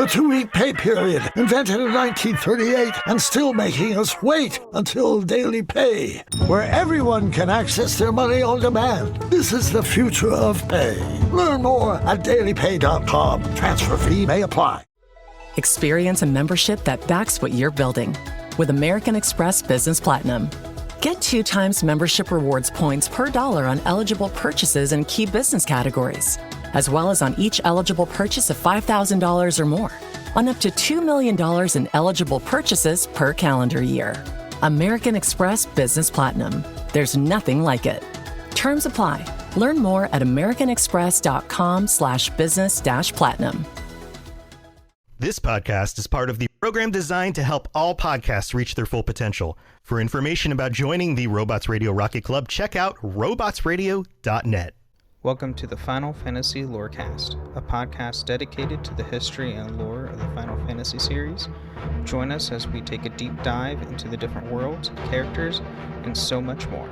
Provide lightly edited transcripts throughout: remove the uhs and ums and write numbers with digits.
The 2-week pay period, invented in 1938 and still making us wait until daily pay, where everyone can access their money on demand. This is the future of pay. Learn more at dailypay.com. Transfer fee may apply. Experience a membership that backs what you're building with American Express Business Platinum. Get 2 times membership rewards points per dollar on eligible purchases in key business categories, as well as on each eligible purchase of $5,000 or more, on up to $2 million in eligible purchases per calendar year. American Express Business Platinum. There's nothing like it. Terms apply. Learn more at americanexpress.com/business-platinum. This podcast is part of the program designed to help all podcasts reach their full potential. For information about joining the Robots Radio Rocket Club, check out robotsradio.net. Welcome to the Final Fantasy Lorecast, a podcast dedicated to the history and lore of the Final Fantasy series. Join us as we take a deep dive into the different worlds, characters, and so much more.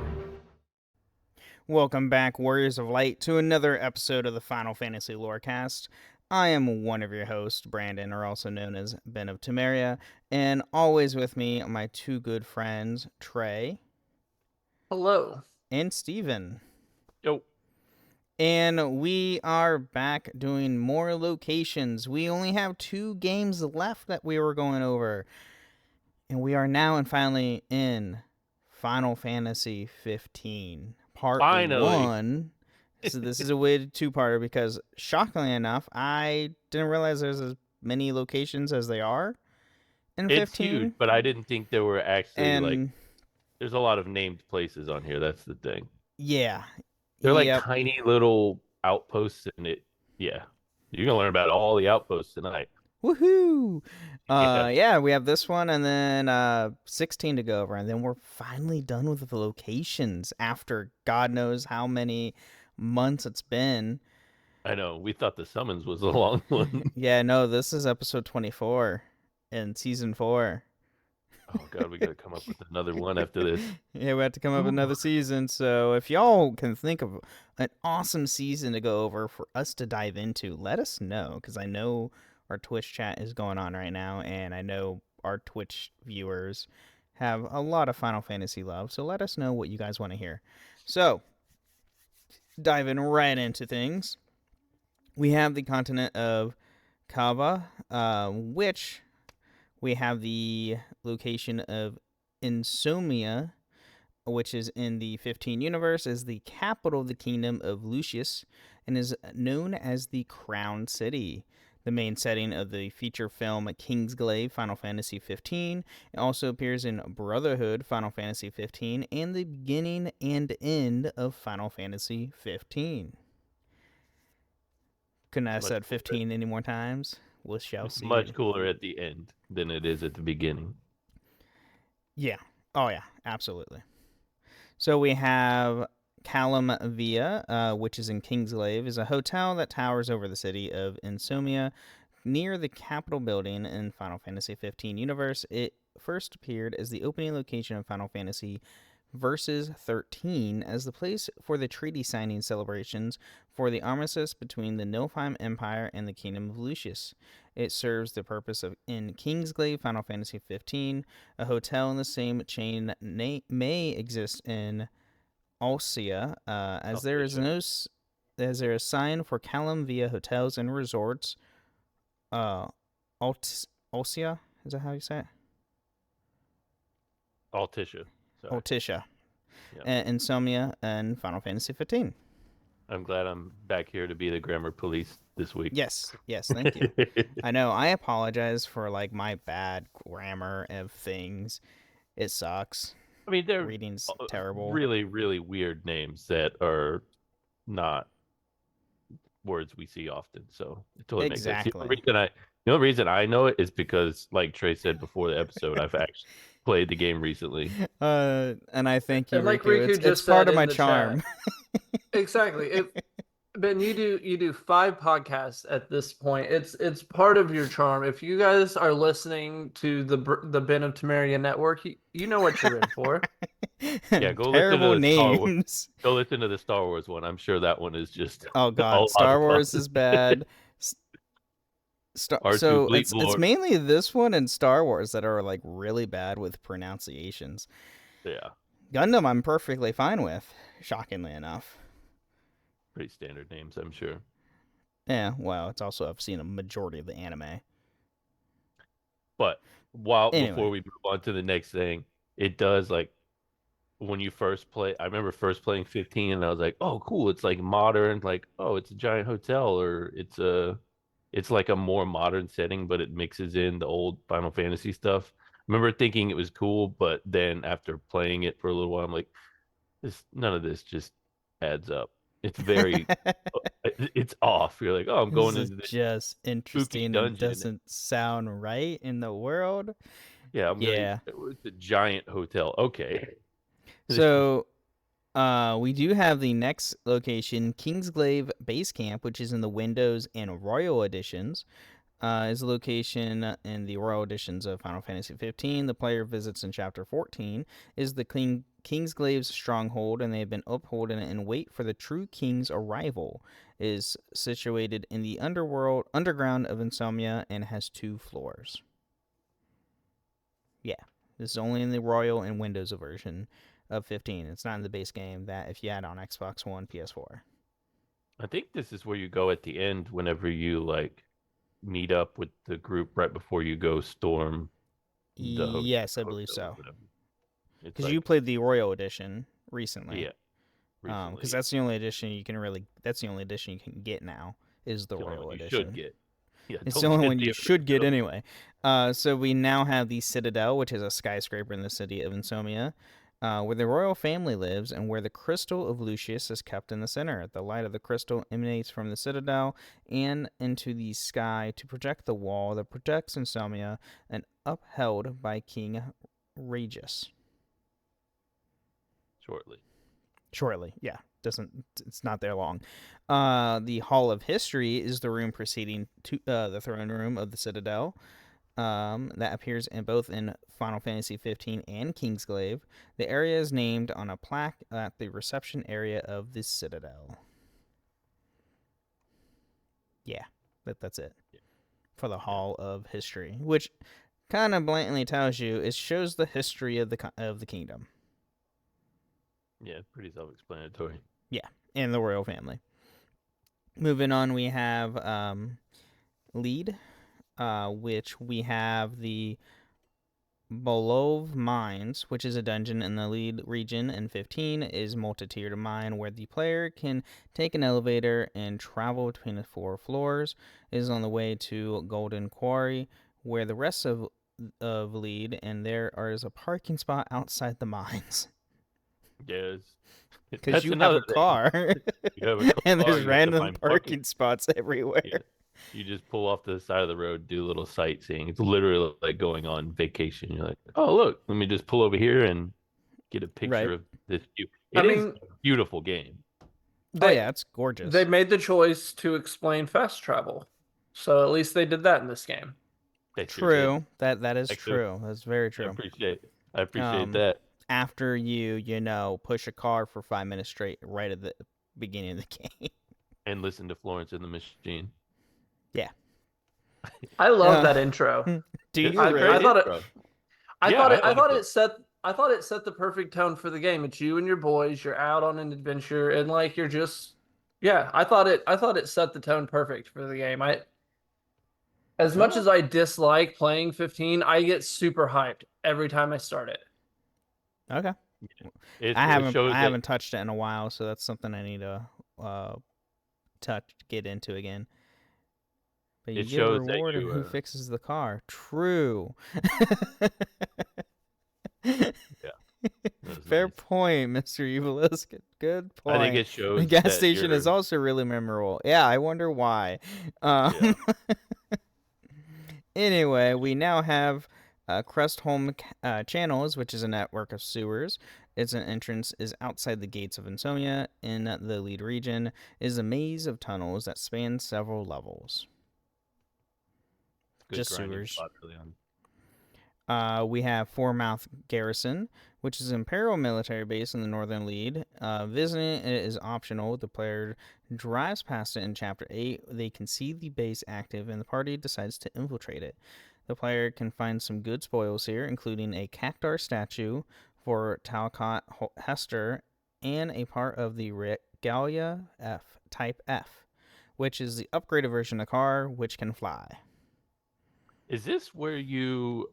Welcome back, Warriors of Light, to another episode of the Final Fantasy Lorecast. I am one of your hosts, Brandon, or also known as Ben of Temeria, and always with me are my 2 good friends, Trey. Hello. And Steven. Yo. And we are back doing more locations. We only have 2 games left that we were going over. And we are now and finally in Final Fantasy 15, Part 1. So this is a weird 2-parter because, shockingly enough, I didn't realize there's as many locations as they are in 15. It's huge, but I didn't think there were actually, there's a lot of named places on here. That's the thing. Yeah. They're like tiny little outposts, and you're going to learn about all the outposts tonight. Woohoo! Yeah, we have this one, and then 16 to go over, and then we're finally done with the locations after God knows how many months it's been. I know. We thought the summons was a long one. Yeah, no, this is episode 24 in season 4. Oh, God, we got to come up with another one after this. Yeah, we have to come up with another season. So if y'all can think of an awesome season to go over for us to dive into, let us know, because I know our Twitch chat is going on right now, and I know our Twitch viewers have a lot of Final Fantasy love, so let us know what you guys want to hear. So, diving right into things, we have the continent of Kava, which we have the location of Insomnia, which is in the 15 universe, is the capital of the kingdom of Lucius, and is known as the Crown City. The main setting of the feature film Kingsglaive Final Fantasy 15. It also appears in Brotherhood Final Fantasy 15 and the beginning and end of Final Fantasy 15. Couldn't have said 15 any more times. We shall see. Much cooler at the end than it is at the beginning. Yeah. Oh, yeah. Absolutely. So we have Callum Via, which is in Kingsglaive, is a hotel that towers over the city of Insomnia near the Capitol building in Final Fantasy 15 universe. It first appeared as the opening location of Final Fantasy Versus 13 as the place for the treaty signing celebrations for the armistice between the Nilfheim Empire and the Kingdom of Lucius. It serves the purpose of in Kingsglaive Final Fantasy 15. A hotel in the same chain may exist in Alcia, as there is a sign for Callum Via hotels and resorts. Alcia, is that how you say it? Altisha. Altisha. Yep. Insomnia and Final Fantasy 15. I'm glad I'm back here to be the grammar police this week. Yes, thank you. I know, I apologize for my bad grammar of things. It sucks. I mean, they're reading's terrible. Really, really weird names that are not words we see often. So it totally makes sense. The only reason I know it is because, like Trey said before the episode, I've actually played the game recently. And I think you, Riku, it's part of my charm. Exactly. Ben, you do 5 podcasts at this point. It's part of your charm. If you guys are listening to the Ben of Temeria network, you know what you're in for. Yeah, go Terrible listen to names. Go listen to the Star Wars one. I'm sure that one is just. Oh God, Star Wars is bad. So R2 it's mainly this one and Star Wars that are like really bad with pronunciations. Yeah. Gundam I'm perfectly fine with, shockingly enough. Pretty standard names, I'm sure. Yeah, well, it's also I've seen a majority of the anime. But before we move on to the next thing, it does like when you first play. I remember first playing 15, and I was like, "Oh, cool! It's like modern. Like, oh, it's a giant hotel, or it's like a more modern setting, but it mixes in the old Final Fantasy stuff." I remember thinking it was cool, but then after playing it for a little while, I'm like, none of this just adds up. It's very, it's off. You're like, oh, I'm going This is into this just spooky interesting and dungeon. doesn't sound right in the world. Yeah, it's a giant hotel. Okay. So, we do have the next location, Kingsglaive Base Camp, which is in the Windows and Royal editions. Is a location in the Royal editions of Final Fantasy 15. The player visits in Chapter 14 is the Kingsglaive's stronghold, and they have been upholding it and wait for the true king's arrival. It is situated in the underground of Insomnia and has 2 floors. Yeah, this is only in the Royal and Windows version of 15. It's not in the base game that if you had on Xbox One, PS4. I think this is where you go at the end whenever you like meet up with the group right before you go storm the hotel. Yes, I believe so. Because Like, you played the Royal edition recently. Yeah. Recently. Because that's the only edition you can really. That's the only edition you can get now. Is the Royal edition? You should get. Yeah, it's the only one you should get anyway. So we now have the Citadel, which is a skyscraper in the city of Insomnia, where the royal family lives and where the crystal of Lucius is kept in the center. The light of the crystal emanates from the Citadel and into the sky to project the wall that protects Insomnia and upheld by King Regis. Shortly, yeah. It's not there long. The Hall of History is the room preceding to the throne room of the Citadel. That appears in both in Final Fantasy 15 and Kingsglaive. The area is named on a plaque at the reception area of the Citadel. Yeah, that's it for the Hall of History, which kind of blatantly tells you it shows the history of the kingdom. Yeah, pretty self-explanatory. Yeah, and the royal family. Moving on, we have Lead, which we have the Bolov Mines, which is a dungeon in the Lead region, and 15 is multi-tiered mine where the player can take an elevator and travel between the 4 floors. It is on the way to Golden Quarry, where the rest of Lead, and there is a parking spot outside the mines. Yes. Because you have a car. You have a car, and there's random parking spots everywhere. Yeah. You just pull off to the side of the road, do a little sightseeing. It's literally like going on vacation. You're like, oh, look, let me just pull over here and get a picture of this view. It is a beautiful game. Yeah, it's gorgeous. They made the choice to explain fast travel. So at least they did that in this game. True. That is true. That's very true. I appreciate that. After you push a car for 5 minutes straight right at the beginning of the game. And listen to Florence and the Machine. Yeah. I love that intro. Do you really? I thought it set the perfect tone for the game. It's you and your boys, you're out on an adventure, and like you're just I thought it set the tone perfect for the game. As much as I dislike playing 15, I get super hyped every time I start it. Okay. I haven't touched it in a while, so that's something I need to get into again. But you get a reward of who fixes the car. True. Fair point, Mr. Evilisk. Good point. I think it shows the gas station is also really memorable. Yeah, I wonder why. Anyway, we now have Crestholm Channels, which is a network of sewers. Its entrance is outside the gates of Insomnia in the Lead region. It is a maze of tunnels that span several levels. Good just sewers. We have Four Mouth Garrison, which is an Imperial military base in the northern lead. Visiting it is optional. The player drives past it in Chapter 8. They can see the base active, and the party decides to infiltrate it. The player can find some good spoils here, including a Cactar statue for Talcott Hester and a part of the Regalia F, Type F, which is the upgraded version of the car, which can fly. Is this where you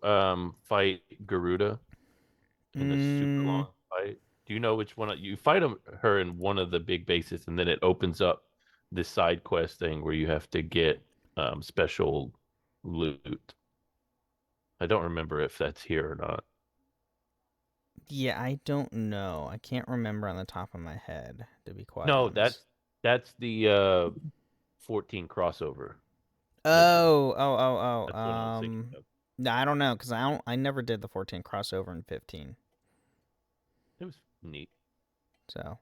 fight Garuda in the super long fight? Do you know which one? You fight her in one of the big bases, and then it opens up this side quest thing where you have to get special loot. I don't remember if that's here or not. Yeah, I don't know. I can't remember on the top of my head, to be quite No, honest. that's the 14 crossover. Oh. That's what I was thinking of. No, I don't know because I never did the 14 crossover in 15. It was neat. So,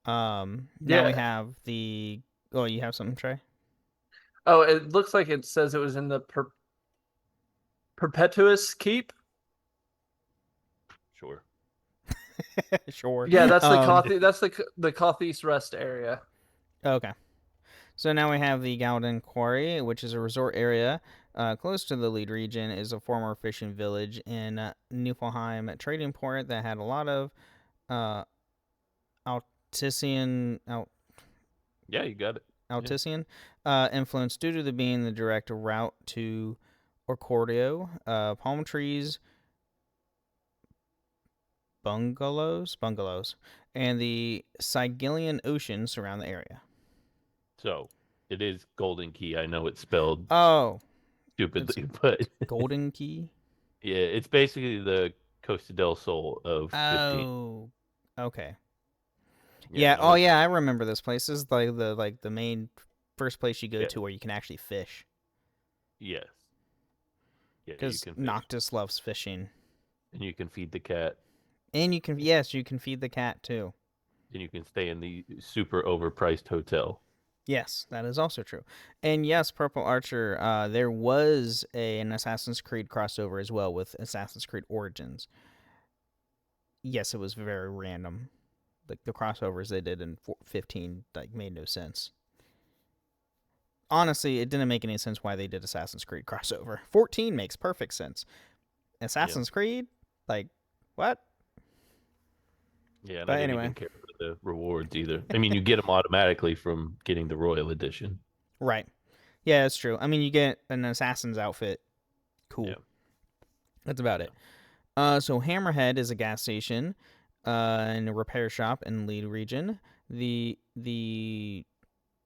now we have the. Oh, you have something, Trey? Oh, it looks like it says it was in the Perpetuous Keep. Sure. Sure. Yeah, that's the Cothies Rest area. Okay. So now we have the Galden Quarry, which is a resort area close to the lead region. Is a former fishing village in Niflheim trading port that had a lot of Altician Yeah, you got it. Altician influence due to being the direct route to Orcordio. Palm trees, bungalows, and the Sigillian Ocean surround the area. So it is Golden Key. I know it's spelled stupidly, but Golden Key. Yeah, it's basically the Costa del Sol of 15. Oh, okay. Yeah. Oh, yeah. I remember this place. This is the main first place you go to where you can actually fish. Yes. Yeah, because Noctis loves fishing. And you can feed the cat. And you can feed the cat too. And you can stay in the super overpriced hotel. Yes, that is also true. And yes, Purple Archer, there was an Assassin's Creed crossover as well with Assassin's Creed Origins. Yes, it was very random. The crossovers they did in 15 made no sense. Honestly, it didn't make any sense why they did Assassin's Creed crossover. 14 makes perfect sense. Assassin's Creed? What? Yeah, and I didn't even care for the rewards either. I mean, you get them automatically from getting the Royal Edition. Right. Yeah, that's true. I mean, you get an assassin's outfit. Cool. Yeah. That's about it. So Hammerhead is a gas station and a repair shop in the lead region. The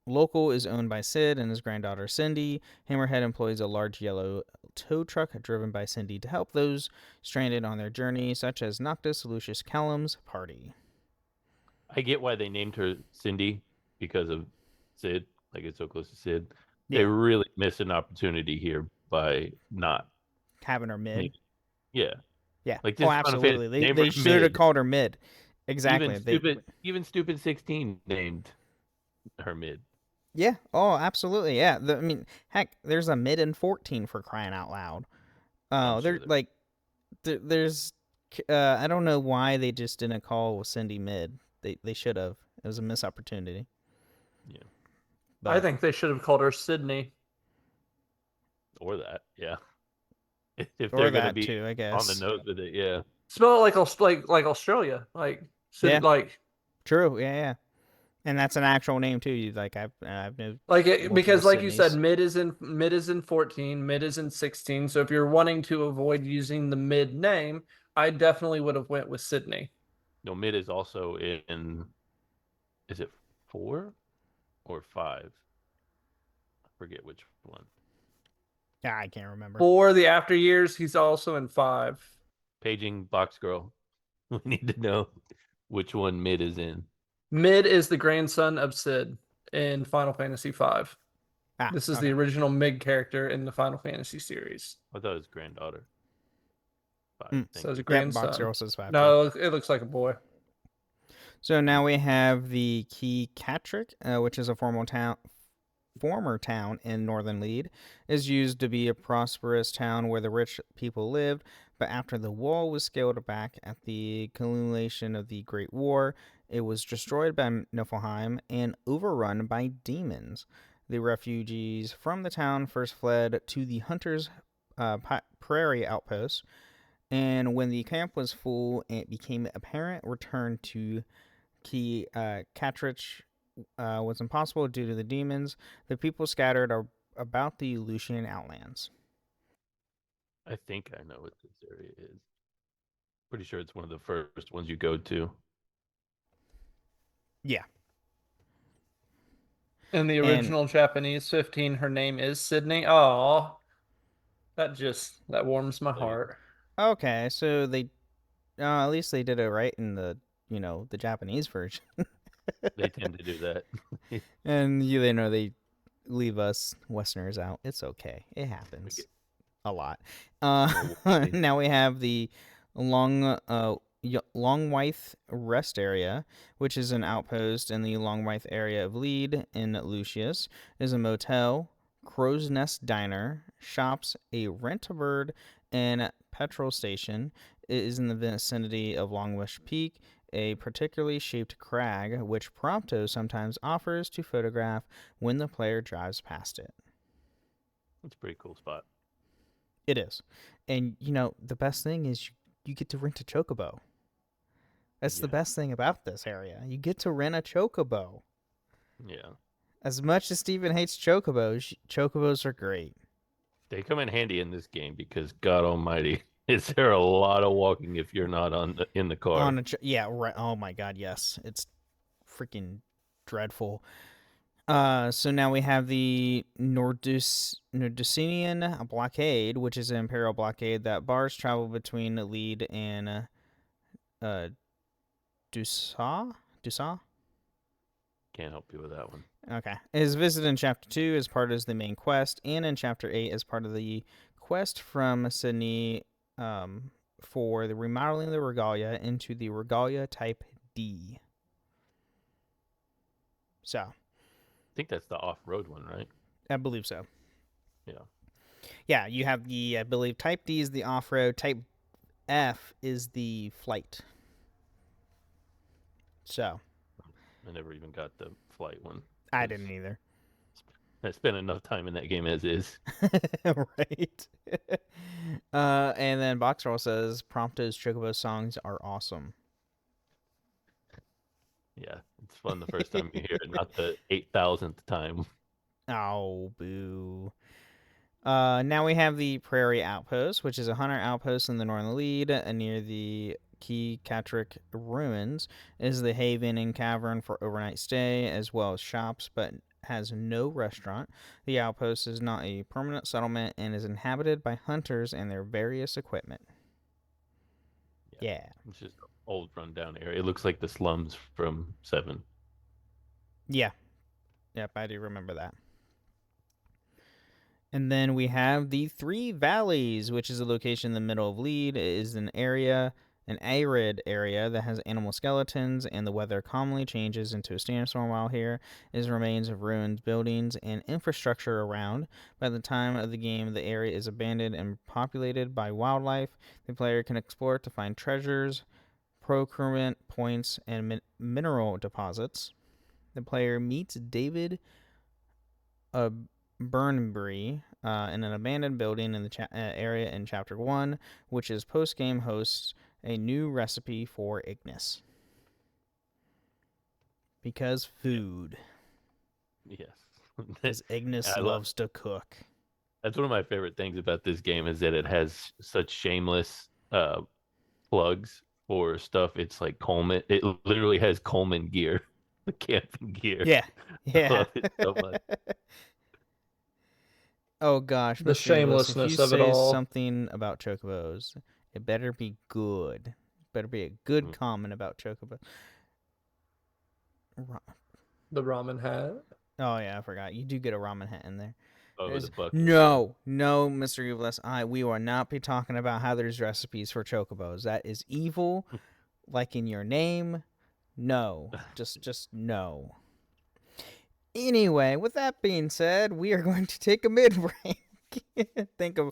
local is owned by Sid and his granddaughter Cindy. Hammerhead employs a large yellow tow truck driven by Cindy to help those stranded on their journey, such as Noctis, Lucius Callum's party. I get why they named her Cindy because of Sid. It's so close to Sid. Yeah. They really missed an opportunity here by not having her mid. Yeah. This absolutely. They should have called her mid. Exactly. Even stupid 16 named her mid. Yeah. Oh, absolutely. Yeah. I mean, heck, there's a mid in 14 for crying out loud. There's. I don't know why they just didn't call Cindy mid. They should have. It was a missed opportunity. Yeah. But I think they should have called her Sydney. Or that, yeah. If or they're that gonna be too, I guess. on the nose with it, yeah. Spell it like Australia, True, yeah. And that's an actual name too. I've no because you said mid is in 14, mid is in 16. So if you're wanting to avoid using the mid name, I definitely would have went with Sydney. No, mid is also in. Is it 4 or 5? I forget which one. Yeah, I can't remember. For the after years, he's also in 5. Paging Box Girl. We need to know which one mid is in. Mid is the grandson of Sid in Final Fantasy V. This is the original Mid character in the Final Fantasy series. I thought it was granddaughter. So it's a grandson. Box Girl says 5. No, it looks like a boy. So now we have the Key Catrick, which is a former former town in northern Lead is used to be a prosperous town where the rich people lived, but after the wall was scaled back at the culmination of the Great War, it was destroyed by Niflheim and overrun by demons. The refugees from the town first fled to the Hunters' Prairie outpost, and when the camp was full, it became apparent return to Catrich was impossible due to the demons. The people scattered about the Lucian outlands. I think I know what this area is. Pretty sure it's one of the first ones you go to. Yeah. In the original Japanese 15, her name is Sydney. Oh, that warms my heart. Okay, so they at least they did it right in the the Japanese version. They tend to do that. And they leave us Westerners out. It's okay. It happens a lot. Now we have the Longwythe Rest Area, which is an outpost in the Longwythe area of Lead in Lucius. It is a motel, crow's nest diner, shops, a rent-a-bird, and petrol station. It is in the vicinity of Longwish Peak, a particularly shaped crag, which Prompto sometimes offers to photograph when the player drives past it. It's a pretty cool spot. It is. And, the best thing is you get to rent a chocobo. That's the best thing about this area. You get to rent a chocobo. Yeah. As much as Steven hates chocobos, chocobos are great. They come in handy in this game because, God almighty, is there a lot of walking if you're not in the car? Yeah, right. Oh my God, yes. It's freaking dreadful. So now we have the Nordusinian blockade, which is an imperial blockade that bars travel between Lead and Dusa? Can't help you with that one. Okay. It is visited in Chapter 2 as part of the main quest, and in Chapter 8 as part of the quest from Sydney for the remodeling the Regalia into the Regalia Type D. So. I think that's the off-road one, right? I believe so. Yeah. Yeah, you have I believe Type D is the off-road, Type F is the flight. So. I never even got the flight one. I didn't either. I spent enough time in that game as is. Right. And then Boxroll says Prompto's Chocobo songs are awesome. Yeah, it's fun the first time you hear it, not the 8,000th time. Oh, boo. Now we have the Prairie Outpost, which is a hunter outpost in the northern Lead near the Key Catrick ruins. It is the haven and cavern for overnight stay, as well as shops, but has no restaurant. The outpost is not a permanent settlement and is inhabited by hunters and their various equipment. Yeah. It's just an old rundown area. It looks like the slums from 7. Yeah. Yep, I do remember that. And then we have the Three Valleys, which is a location in the middle of Lead. It is an arid area that has animal skeletons, and the weather commonly changes into a sandstorm while here. Is remains of ruined buildings and infrastructure around. By the time of the game, the area is abandoned and populated by wildlife. The player can explore to find treasures, procurement points, and mineral deposits. The player meets David Burnbury in an abandoned building in the area in Chapter 1, which is post-game hosts a new recipe for Ignis. Because food. Yes. Because Ignis loves to cook. That's one of my favorite things about this game is that it has such shameless plugs for stuff. It's like Coleman. It literally has Coleman gear, the camping gear. Yeah. I love it so much. Oh gosh, the shamelessness of it all. If you say something about chocobos, it better be good. It better be a good comment about chocobos. The ramen hat. Oh yeah, I forgot. You do get a ramen hat in there. Oh, the bucket. No, Mr. Evilus, we will not be talking about how there's recipes for chocobos. That is evil, like in your name. No, just no. Anyway, with that being said, we are going to take a mid-break. Think of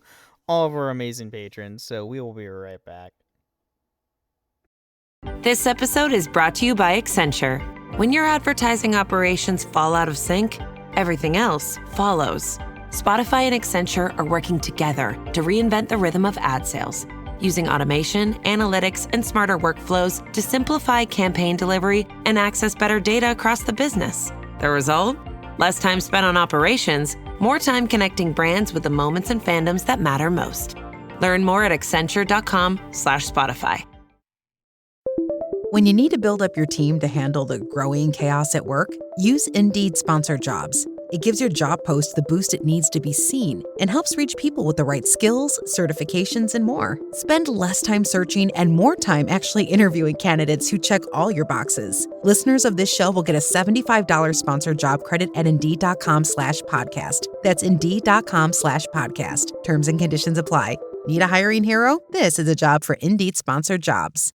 all of our amazing patrons, so we will be right back. This episode is brought to you by Accenture. When your advertising operations fall out of sync, everything else follows. Spotify and Accenture are working together to reinvent the rhythm of ad sales, using automation, analytics, and smarter workflows to simplify campaign delivery and access better data across the business. The result? Less time spent on operations, more time connecting brands with the moments and fandoms that matter most. Learn more at accenture.com/Spotify. When you need to build up your team to handle the growing chaos at work, use Indeed Sponsored Jobs. It gives your job post the boost it needs to be seen and helps reach people with the right skills, certifications, and more. Spend less time searching and more time actually interviewing candidates who check all your boxes. Listeners of this show will get a $75 sponsored job credit at Indeed.com/podcast. That's Indeed.com/podcast. Terms and conditions apply. Need a hiring hero? This is a job for Indeed Sponsored Jobs.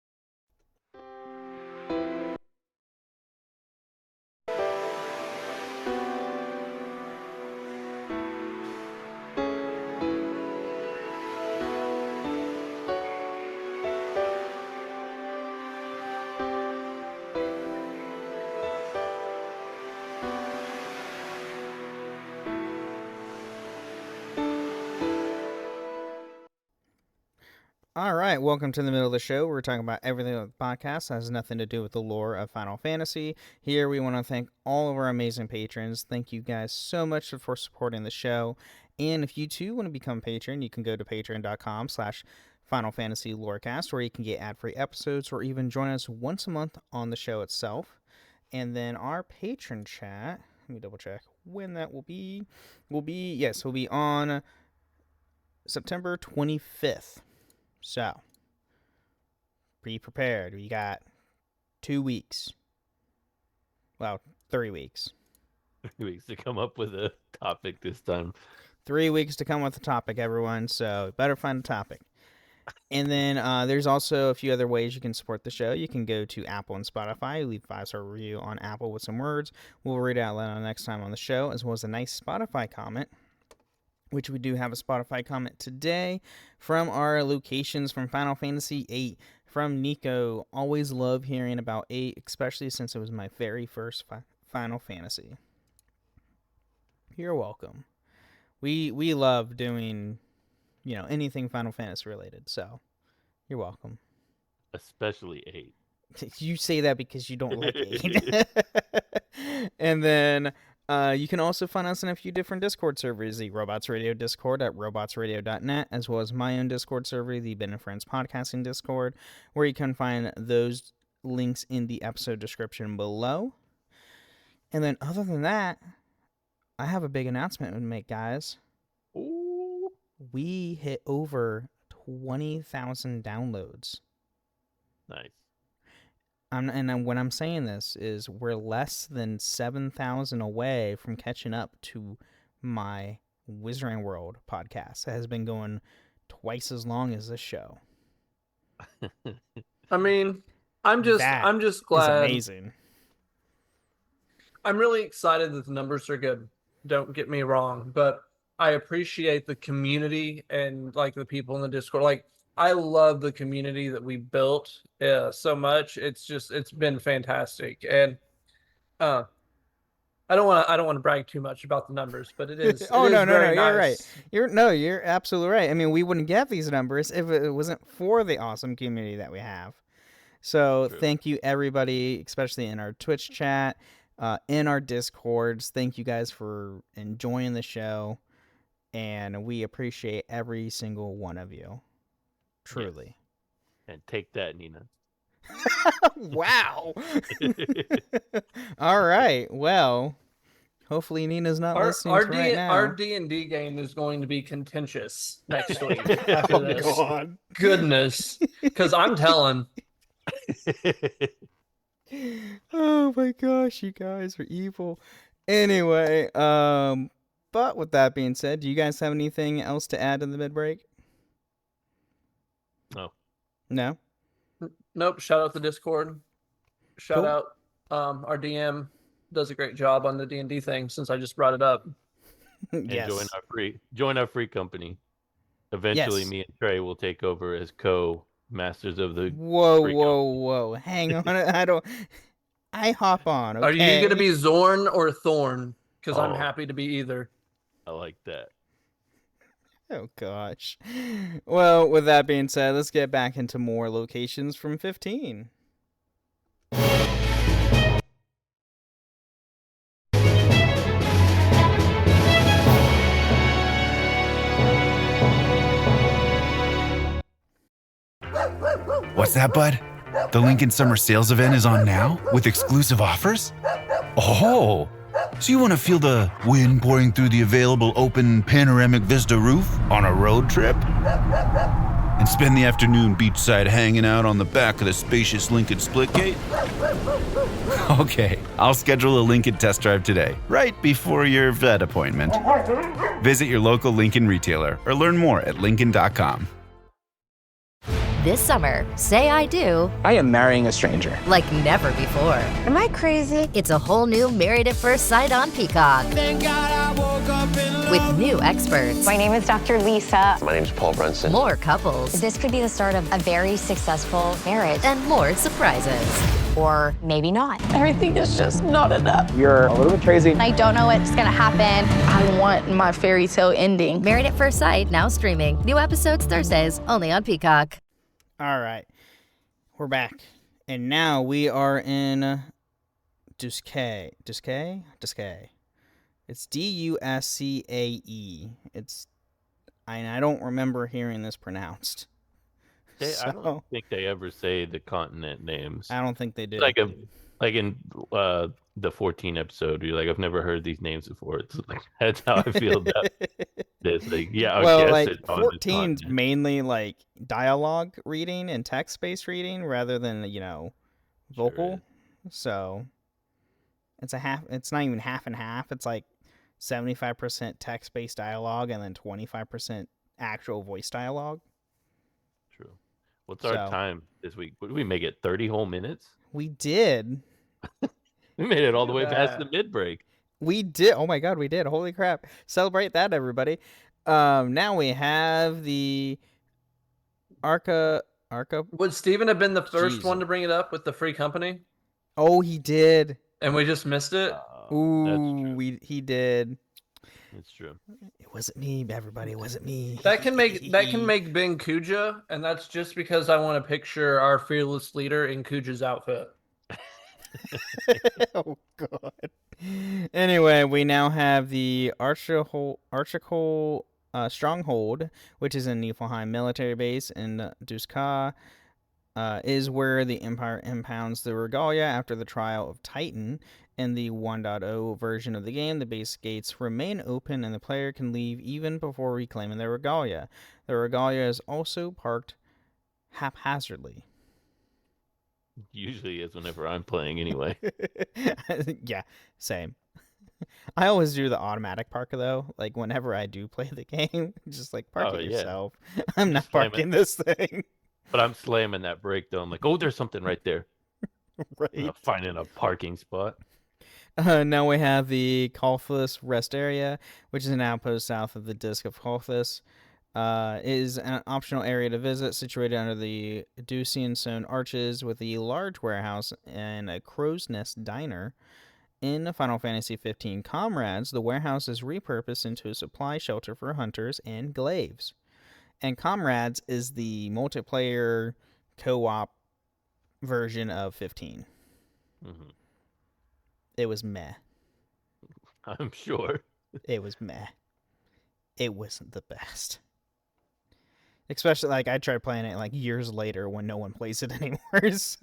All right, welcome to the middle of the show. We're talking about everything with the podcast that has nothing to do with the lore of Final Fantasy. Here, we want to thank all of our amazing patrons. Thank you guys so much for supporting the show. And if you too want to become a patron, you can go to patreon.com/Final Fantasy Lorecast, where you can get ad-free episodes or even join us once a month on the show itself. And then our patron chat, let me double check when that will be on September 25th. So, be prepared. We got 2 weeks. Well, 3 weeks. 3 weeks to come up with a topic this time. 3 weeks to come with a topic, everyone. So, better find a topic. And then there's also a few other ways you can support the show. You can go to Apple and Spotify. Leave a 5-star review on Apple with some words. We'll read it out loud next time on the show, as well as a nice Spotify comment, which we do have a Spotify comment today from our locations from Final Fantasy VIII from Nico. Always love hearing about 8, especially since it was my very first Final Fantasy. You're welcome. We love doing, anything Final Fantasy related, so you're welcome. Especially 8. You say that because you don't like 8. And then you can also find us in a few different Discord servers, the Robots Radio Discord at robotsradio.net, as well as my own Discord server, the Ben and Friends Podcasting Discord, where you can find those links in the episode description below. And then other than that, I have a big announcement to make, guys. Ooh. We hit over 20,000 downloads. Nice. And when I'm saying this is we're less than 7,000 away from catching up to my Wizarding World podcast that has been going twice as long as this show. I mean, I'm just glad. It's amazing. I'm really excited that the numbers are good. Don't get me wrong, but I appreciate the community and like the people in the Discord. Like, I love the community that we built so much. It's been fantastic. And I don't want to brag too much about the numbers, but it is. No, nice. You're right. You're absolutely right. I mean, we wouldn't get these numbers if it wasn't for the awesome community that we have. So Thank you everybody, especially in our Twitch chat, in our Discords. Thank you guys for enjoying the show, and we appreciate every single one of you. Truly. Yes. And take that, Nina. Wow. All right. Well, hopefully Nina's not listening right now. Our D&D game is going to be contentious next week after this. God. Goodness. Because I'm telling. Oh my gosh, you guys are evil. Anyway, but with that being said, do you guys have anything else to add in the mid-break? No? Nope. Shout out the Discord. Shout out our DM. does a great job on the D&D thing. Since I just brought it up, And Yes. join our free company. Eventually, Yes. me and Trey will take over as co-masters of the. Whoa. Hang on. I hop on, okay? Are you going to be Zorn or Thorn? Because I'm Oh. happy to be either. I like that. Oh, gosh. Well, with that being said, let's get back into more locations from 15. What's that, bud? The Lincoln Summer Sales Event is on now with exclusive offers? Oh, so you want to feel the wind pouring through the available open panoramic vista roof on a road trip? And spend the afternoon beachside hanging out on the back of the spacious Lincoln Splitgate? Okay, I'll schedule a Lincoln test drive today, right before your vet appointment. Visit your local Lincoln retailer or learn more at Lincoln.com. This summer, say I do. I am marrying a stranger. Like never before. Am I crazy? It's a whole new Married at First Sight on Peacock. Thank God I woke up in love. With new experts. My name is Dr. Lisa. My name is Paul Brunson. More couples. This could be the start of a very successful marriage. And more surprises. Or maybe not. Everything is just not enough. You're a little bit crazy. I don't know what's gonna happen. I want my fairy tale ending. Married at First Sight, now streaming. New episodes Thursdays, only on Peacock. All right, we're back, and now we are in Duscae. It's Duscae. I don't remember hearing this pronounced. I don't think they ever say the continent names. I don't think they do. Like in the 14 episode, you're like, I've never heard these names before. It's like, that's how I feel about this. Like, yeah, well, like 14's mainly like dialogue reading and text-based reading rather than vocal. Sure. So it's a half. It's not even half and half. It's like 75% text-based dialogue and then 25% actual voice dialogue. True. What's our time this week? What did we make it? 30 whole minutes? We did. We made it all the way past the mid-break. We did. Oh my God, we did. Holy crap. Celebrate that, everybody. Now we have the Arca. Would Steven have been the first one to bring it up with the free company? Oh, he did. And we just missed it? Ooh, he did. It's true. It wasn't me, everybody. It wasn't me. That can make Ben Kuja, and that's just because I want to picture our fearless leader in Kuja's outfit. Oh God. Anyway, we now have the Archical Stronghold, which is a Niflheim military base in Duscae, is where the Empire impounds the Regalia after the trial of Titan. In the 1.0 version of the game, the base gates remain open and the player can leave even before reclaiming their Regalia. The Regalia is also parked haphazardly. Usually is whenever I'm playing anyway. Yeah, same. I always do the automatic park though. Like whenever I do play the game, just like park it yourself. I'm not parking this thing. But I'm slamming that brake though. I'm like, oh, there's something right there. Right. Finding a parking spot. Now we have the Colthus Rest Area, which is an outpost south of the Disk of Colthus. Is an optional area to visit, situated under the Ducian Stone Arches with a large warehouse and a crow's nest diner. In Final Fantasy XV Comrades, the warehouse is repurposed into a supply shelter for hunters and glaives. And Comrades is the multiplayer co-op version of 15. Mm-hmm. It was meh. I'm sure. It was meh. It wasn't the best. Especially, like, I tried playing it, like, years later when no one plays it anymore, so...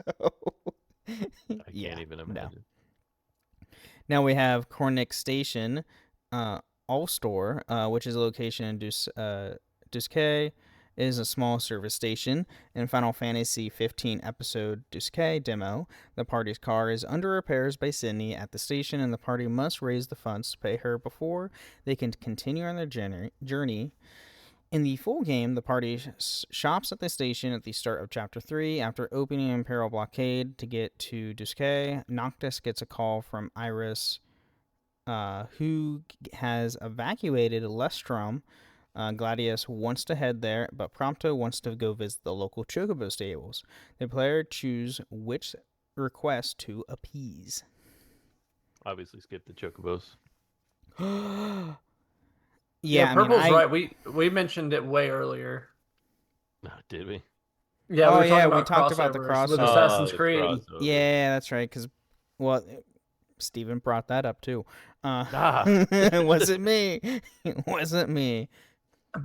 I can't even imagine. No. Now we have Cornick Station, All-Store, which is a location in Duscae. It is a small service station. In Final Fantasy XV episode Duscae demo, the party's car is under repairs by Sydney at the station, and the party must raise the funds to pay her before they can continue on their journey. In the full game, the party shops at the station at the start of Chapter 3. After opening an Imperial blockade to get to Duskay, Noctis gets a call from Iris, who has evacuated Lestrom. Gladius wants to head there, but Prompto wants to go visit the local Chocobo stables. The player choose which request to appease. Obviously, skip the Chocobos. Yeah, Purple's right. We mentioned it way earlier. Did we? Yeah, we talked about the crossovers with Assassin's Creed. Yeah, that's right. Because, well, Steven brought that up too. It wasn't me. It wasn't me.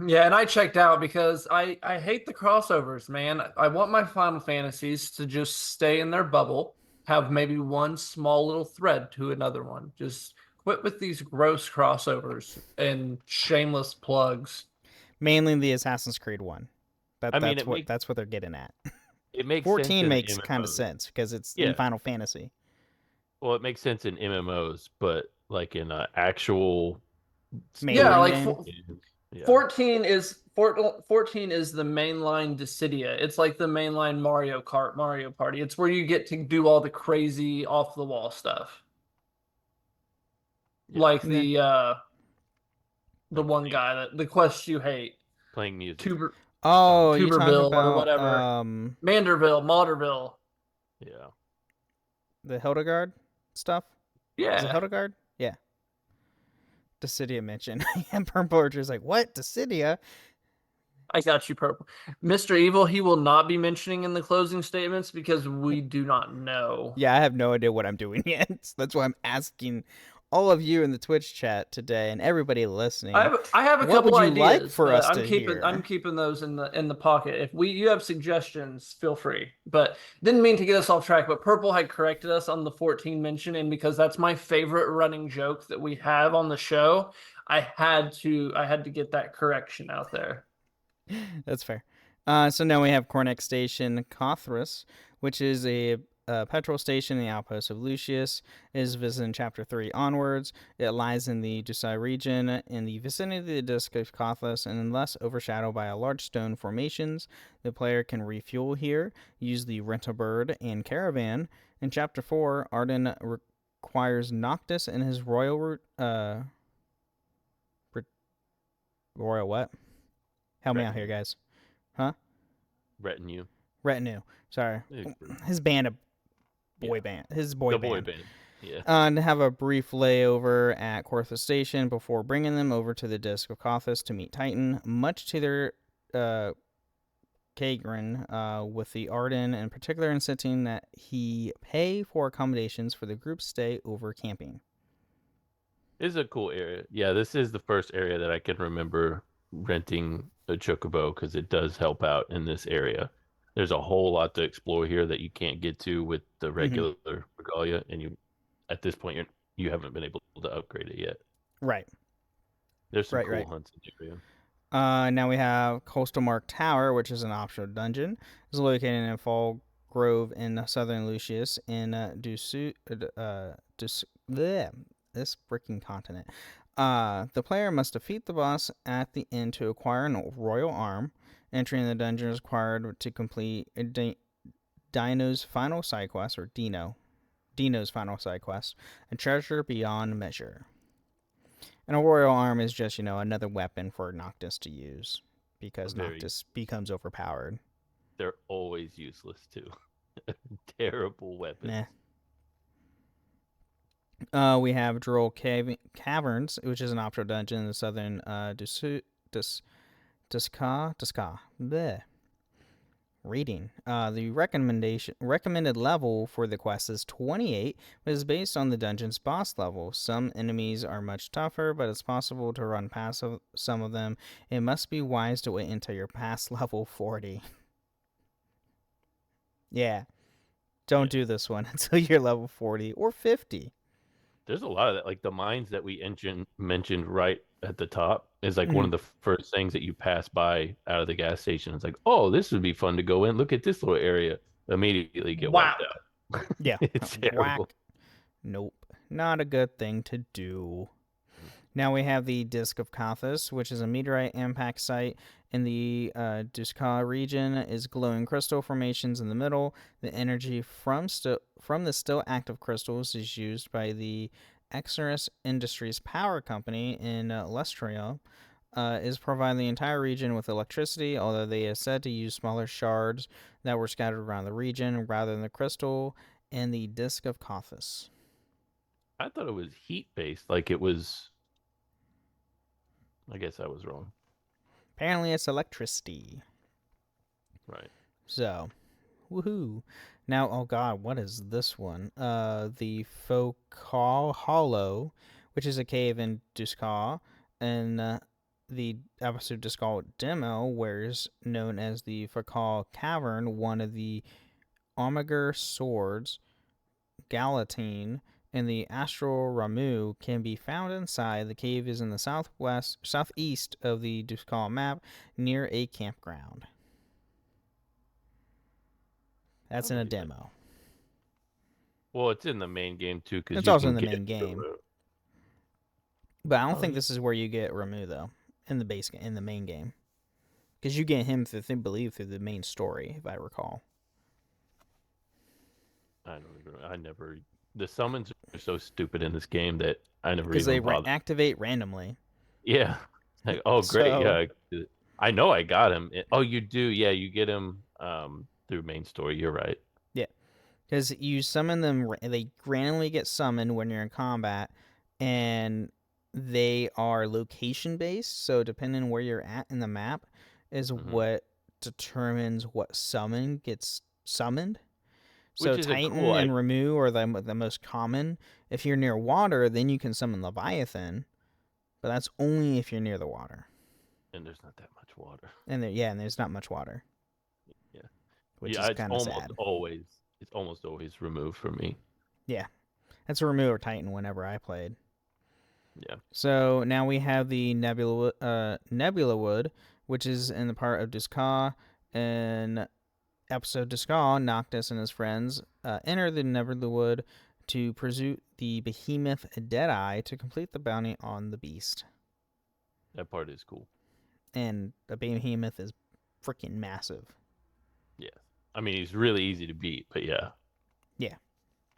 Yeah, and I checked out because I hate the crossovers, man. I want my Final Fantasies to just stay in their bubble, have maybe one small little thread to another one. Just quit with these gross crossovers and shameless plugs. Mainly the Assassin's Creed one. That's what they're getting at. It makes 14 sense makes kind of sense because it's in Final Fantasy. Well, it makes sense in MMOs, but like in actual game. 14 is the mainline Dissidia. It's like the mainline Mario Party. It's where you get to do all the crazy off the wall stuff. Yeah. Like the one guy the quest you hate. Playing music. you're talking about or whatever. Malderville. Yeah. The Hildegard stuff? Yeah. Is it Hildegard? Yeah. Dissidia mentioned. And Purple Archer's like, what? Dissidia? I got you, Purple. Mr. Evil, he will not be mentioning in the closing statements because we do not know. Yeah, I have no idea what I'm doing yet. That's why I'm asking all of you in the Twitch chat today and everybody listening. I have a couple would you ideas. Like for us to hear? I'm keeping those in the pocket. If you have suggestions, feel free. But didn't mean to get us off track. But Purple had corrected us on the 14 mention, and because that's my favorite running joke that we have on the show, I had to get that correction out there. That's fair. So now we have Cornex Station Cothras, which is a petrol station in the outpost of Lucius. It is visited in Chapter 3 onwards. It lies in the Dusai region, in the vicinity of the Disk of Cothras, and unless overshadowed by a large stone formations. The player can refuel here, use the Rent-A-Bird and Caravan. In Chapter 4, Arden requires Noctis and his royal... royal what? Help me out here, guys. Huh? Retinue. Sorry. His band of boy band. His boy band. Yeah. To have a brief layover at Cortha Station before bringing them over to the Disk of Cothas to meet Titan, much to their chagrin, with the Arden in particular insisting that he pay for accommodations for the group's stay over camping. This is a cool area. Yeah, this is the first area that I can remember renting a chocobo because it does help out in this area. There's a whole lot to explore here that you can't get to with the regular regalia, and at this point you haven't been able to upgrade it yet. Right. There's some cool hunts in the area. Now we have Coastal Mark Tower, which is an optional dungeon. It's located in Fall Grove in southern Lucius in this freaking continent. The player must defeat the boss at the end to acquire a royal arm. Entering the dungeon is required to complete Dino's final side quest, or Dino's final side quest, a treasure beyond measure. And a royal arm is just, another weapon for Noctis to use because Noctis becomes overpowered. They're always useless too. Terrible weapons. We have Droll Caverns, which is an optional dungeon in the southern Duska. Bleh. Reading. The recommended level for the quest is 28, but is based on the dungeon's boss level. Some enemies are much tougher, but it's possible to run past some of them. It must be wise to wait until you're past level 40. Yeah. Don't do this one until you're level 40 or 50. There's a lot of that. Like the mines that we mentioned right at the top is like one of the first things that you pass by out of the gas station. It's like, oh, this would be fun to go in. Look at this little area. Immediately get wiped out. Yeah. It's terrible. Whack. Nope. Not a good thing to do. Now we have the Disk of Cothas, which is a meteorite impact site In the Duskar region is glowing crystal formations in the middle. The energy from the still active crystals is used by the Exorus Industries Power Company in Lestria. Is providing the entire region with electricity, although they are said to use smaller shards that were scattered around the region rather than the crystal and the Disk of Kothis. I thought it was heat-based, like it was... I guess I was wrong. Apparently it's electricity. Right. So, woohoo. Now, oh god, what is this one? The Fokal Hollow, which is a cave in Duskar, and the episode Duskar demo, where is known as the Fokal Cavern, one of the Omegar swords, Galatine, and the Astral Ramu can be found inside. The cave is in the southeast of the Duskar map, near a campground. That's in a demo. Well, it's in the main game too, because it's also in the main game. But I don't think this is where you get Ramu though, in the main game, because you get him through the main story, if I recall. I don't even. I never. The summons are so stupid in this game that I never because even they activate randomly. Yeah. Like, oh great, yeah. I know I got him. Oh, you do, yeah. You get him through main story. You're right. Yeah, because you summon them. They randomly get summoned when you're in combat, and they are location based. So depending on where you're at in the map, is what determines what summon gets summoned. So Titan and Ramu are the most common. If you're near water, then you can summon Leviathan, but that's only if you're near the water. And there's not that much water. And there's not much water. Yeah, which is kind of sad. It's almost always removed from me. Yeah, that's a Ramu or Titan whenever I played. Yeah. So now we have the Nebula Wood, which is in the part of Duskar, and episode Duskar, Noctis and his friends enter the Nebula Wood to pursue the behemoth Deadeye to complete the bounty on the beast. That part is cool. And the behemoth is freaking massive. Yeah. I mean, he's really easy to beat, but yeah. Yeah.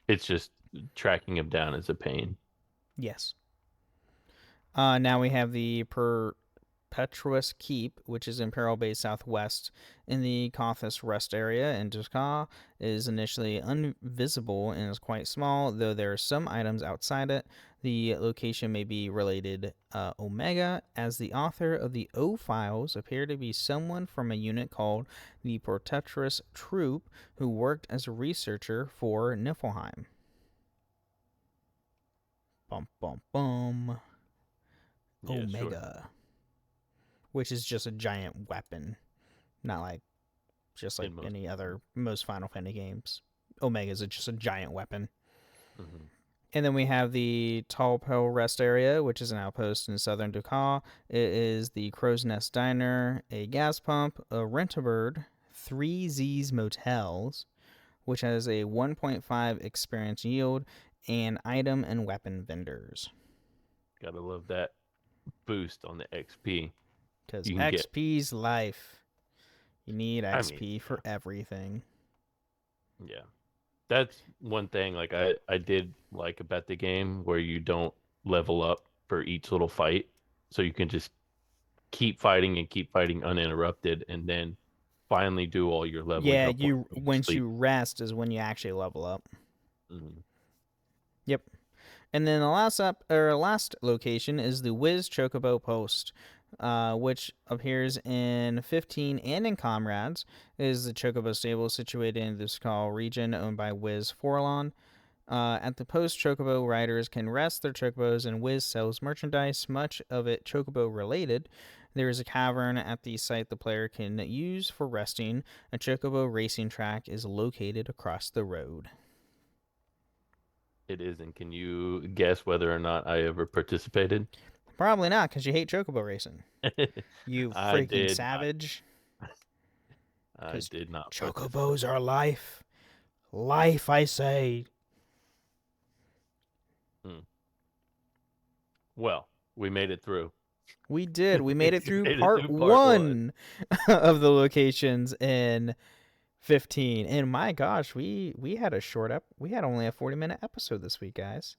It's just tracking him down is a pain. Yes. Now we have the Perpetuous Keep, which is in Peril Bay Southwest in the Kothis Rest area, and Duskar is initially invisible and is quite small, though there are some items outside it. The location may be related Omega, as the author of the O Files appeared to be someone from a unit called the Protectress Troop, who worked as a researcher for Niflheim. Bum bum bum. Yeah, Omega. Sure. Which is just a giant weapon. Not like any other most Final Fantasy games. Omega is just a giant weapon. Mm-hmm. And then we have the Talpel Rest Area, which is an outpost in southern Duskar. It is the Crow's Nest Diner, a gas pump, a Rent-A-Bird, 3 Z's Motels, which has a 1.5 experience yield, and item and weapon vendors. Gotta love that boost on the XP. Because XP's life. You need XP for everything. Yeah. That's one thing like I did like about the game, where you don't level up for each little fight. So you can just keep fighting uninterrupted, and then finally do all your leveling up. Yeah, once you rest is when you actually level up. Mm-hmm. Yep. And then the last location is the Wiz Chocobo Post, which appears in 15 and in Comrades. It is the Chocobo stable situated in the Duskar region, owned by Wiz Forlon. At the post, Chocobo riders can rest their Chocobos, and Wiz sells merchandise, much of it Chocobo related. There is a cavern at the site the player can use for resting. A Chocobo racing track is located across the road. It is, and can you guess whether or not I ever participated? Probably not, because you hate Chocobo racing. You freaking savage. I did not. Chocobos are life. Life, I say. Well, we made it through. We did. We made it through part one of the locations in 15. And my gosh, we had we had only a 40-minute episode this week, guys.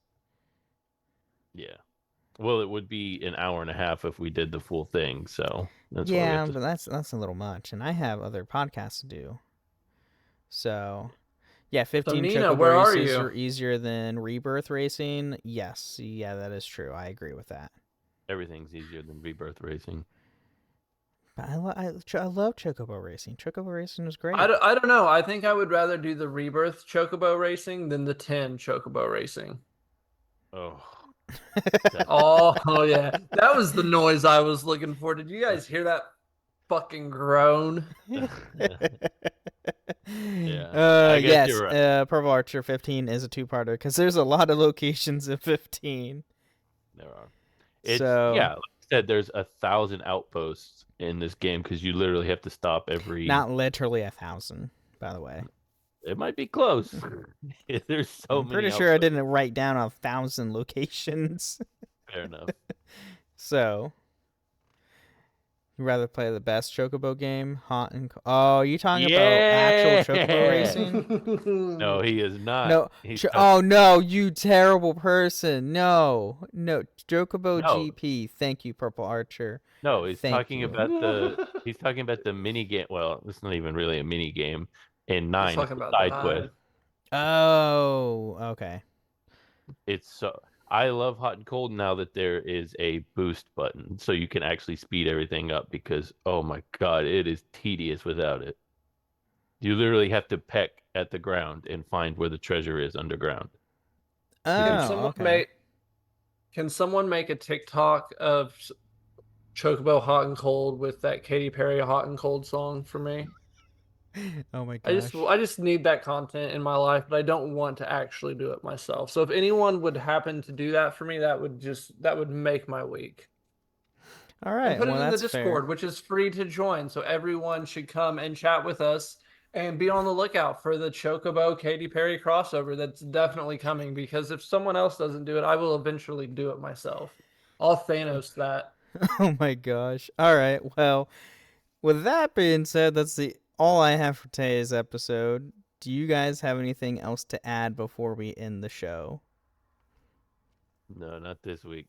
Yeah. Well, it would be an hour and a half if we did the full thing, so that's yeah, but that's a little much, and I have other podcasts to do. So, yeah, 15 so Nina, chocobo races are easier than Rebirth racing. Yes, yeah, that is true. I agree with that. Everything's easier than Rebirth racing. But I love chocobo racing. Chocobo racing is great. I don't know. I think I would rather do the Rebirth chocobo racing than the 10 chocobo racing. Oh. Oh yeah, that was the noise I was looking for. Did you guys hear that fucking groan? Yeah. Yes. You're right. Purple Archer 15 is a two-parter because there's a lot of locations in 15. There are. Like I said, there's 1,000 outposts in this game because you literally have to stop every. Not literally 1,000, by the way. It might be close. There's so many. I'm pretty sure I didn't write down 1,000 locations. Fair enough. So, you'd rather play the best chocobo game, hot and cold? Oh, you talking about actual chocobo racing? No, he is not. No. Oh no, you terrible person. No, chocobo GP. Thank you, Purple Archer. No, he's talking about the mini game. Well, it's not even really a mini game. In 9, side quest. Oh, okay. It's so I love hot and cold now that there is a boost button, so you can actually speed everything up. Because oh my god, it is tedious without it. You literally have to peck at the ground and find where the treasure is underground. Oh, Can someone make a TikTok of Chocobo Hot and Cold with that Katy Perry Hot and Cold song for me? Oh my gosh. I just need that content in my life, but I don't want to actually do it myself. So if anyone would happen to do that for me, that would make my week. All right. And put it in the Discord, which is free to join. So everyone should come and chat with us and be on the lookout for the Chocobo Katy Perry crossover that's definitely coming, because if someone else doesn't do it, I will eventually do it myself. I'll Thanos that. Oh my gosh. All right. Well, with that being said, that's all I have for today's episode. Do you guys have anything else to add before we end the show? No, not this week.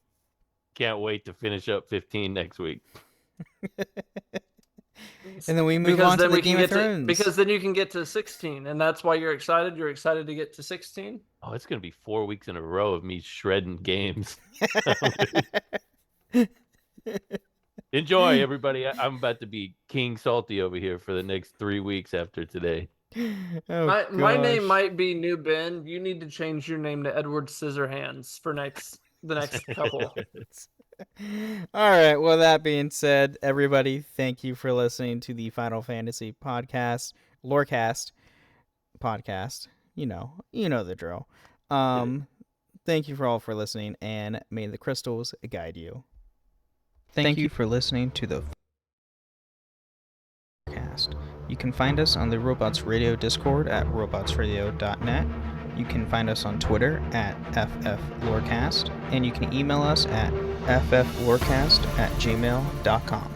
Can't wait to finish up 15 next week. And then we move on to the Game of Thrones. Because then you can get to 16, and that's why you're excited. You're excited to get to 16? Oh, it's going to be 4 weeks in a row of me shredding games. Enjoy, everybody. I'm about to be King Salty over here for the next 3 weeks after today. Oh, my name might be New Ben. You need to change your name to Edward Scissorhands for the next couple. All right. Well, that being said, everybody, thank you for listening to the Final Fantasy podcast, Lorecast podcast. You know the drill. Thank you all for listening, and may the crystals guide you. Thank you for listening to the podcast. You can find us on the Robots Radio Discord at robotsradio.net. You can find us on Twitter at FFLorecast, and you can email us at fflorecast@gmail.com.